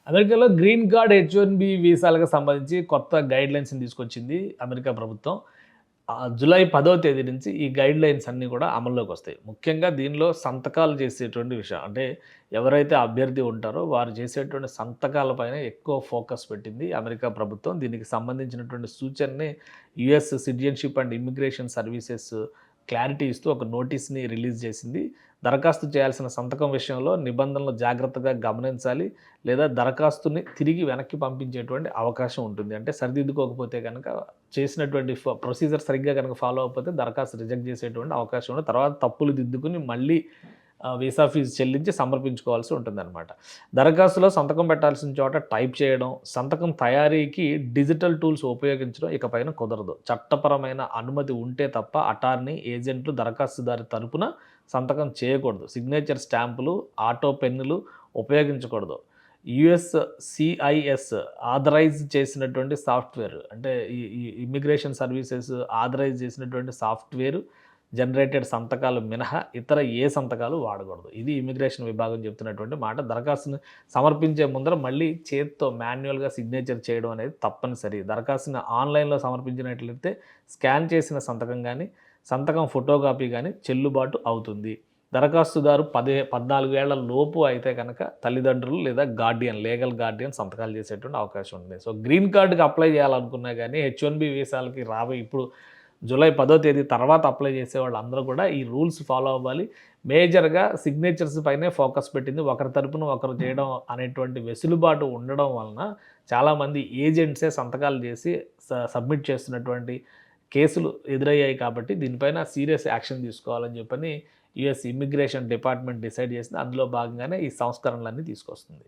అమెరికాలో green card హెచ్-1బి వీసాలకు సంబంధించి కొత్త గైడ్‌లైన్స్‌ని తీసుకొచ్చింది అమెరికా ప్రభుత్వం. జూలై 10వ తేదీ నుంచి ఈ గైడ్‌లైన్స్ అన్నీ కూడా అమల్లోకొస్తాయి. ముఖ్యంగా దీనిలో సంతకాలు చేసేటువంటి విషయం. అంటే ఎవరైతే అభ్యర్థి ఉంటారో వారు చేసేటువంటి సంతకాల పైన ఎక్కువ ఫోకస్ పెట్టింది అమెరికా ప్రభుత్వం. దీనికి సంబంధించినటువంటి సూచనని US citizenship and immigration services clarity ఇస్తూ ఒక నోటీస్‌ని రిలీజ్ చేసింది. దరఖాస్తు చేయాల్సిన సంతకం విషయంలో నిబంధనలు జాగ్రత్తగా గమనించాలి. లేదా దరఖాస్తుని తిరిగి వెనక్కి పంపించేటువంటి అవకాశం ఉంటుంది. అంటే సరిదిద్దుకోకపోతే గనక చేసినటువంటి ప్రొసీజర్ సరిగ్గా గనక ఫాలో అవ్వకపోతే దరఖాస్తు రిజెక్ట్ చేసేటువంటి అవకాశం ఉంది. తర్వాత తప్పులు దిద్దుకుని మళ్ళీ వీసా ఫీజు చెల్లించి సమర్పించుకోవాల్సి ఉంటుందన్నమాట. దరఖాస్తులో సంతకం పెట్టాల్సిన చోట టైప్ చేయడం, సంతకం తయారీకి డిజిటల్ టూల్స్ ఉపయోగించడం ఇకపైన కుదరదు. చట్టపరమైన అనుమతి ఉంటే తప్ప అటార్నీ, ఏజెంట్లు దరఖాస్తుదారు తరపున సంతకం చేయకూడదు. సిగ్నేచర్ స్టాంపులు, ఆటో పెన్నులు ఉపయోగించకూడదు. యుఎస్సిఐఎస్ ఆథరైజ్ చేసినటువంటి సాఫ్ట్వేర్ అంటే ఈ ఇమ్మిగ్రేషన్ సర్వీసెస్ ఆథరైజ్ చేసినటువంటి సాఫ్ట్వేర్ జనరేటెడ్ సంతకాలు మినహా ఇతర ఏ సంతకాలు వాడకూడదు. ఇది ఇమ్మిగ్రేషన్ విభాగం చెప్తున్నటువంటి మాట. దరఖాస్తును సమర్పించే ముందర మళ్ళీ చేత్తో మాన్యువల్‌గా సిగ్నేచర్ చేయడం అనేది తప్పనిసరి. దరఖాస్తుని ఆన్‌లైన్‌లో సమర్పించినట్లయితే స్కాన్ చేసిన సంతకం కానీ, సంతకం ఫోటోకాపీ కానీ చెల్లుబాటు అవుతుంది. దరఖాస్తుదారు 14 ఏళ్ల లోపు అయితే కనుక తల్లిదండ్రులు లేదా లీగల్ గార్డియన్ సంతకాలు చేసేటువంటి అవకాశం ఉంది. సో గ్రీన్ కార్డ్‌కి అప్లై చేయాలనుకున్నా కానీ హెచ్-1బి వీసాలకి ఇప్పుడు జూలై 10వ తేదీ తర్వాత అప్లై చేసేవాళ్ళు అందరూ కూడా ఈ రూల్స్ ఫాలో అవ్వాలి. మేజర్‌గా సిగ్నేచర్స్ పైనే ఫోకస్ పెట్టింది. ఒకరి తరపున ఒకరు చేయడం అనేటువంటి వెసులుబాటు ఉండడం వలన చాలామంది ఏజెంట్సే సంతకాలు చేసి సబ్మిట్ చేస్తున్నటువంటి కేసులు ఎదురయ్యాయి కాబట్టి దీనిపైన సీరియస్ యాక్షన్ తీసుకోవాలని చెప్పని యూఎస్ ఇమ్మిగ్రేషన్ డిపార్ట్మెంట్ డిసైడ్ చేసింది. అందులో భాగంగానే ఈ సంస్కరణలన్నీ తీసుకొస్తుంది.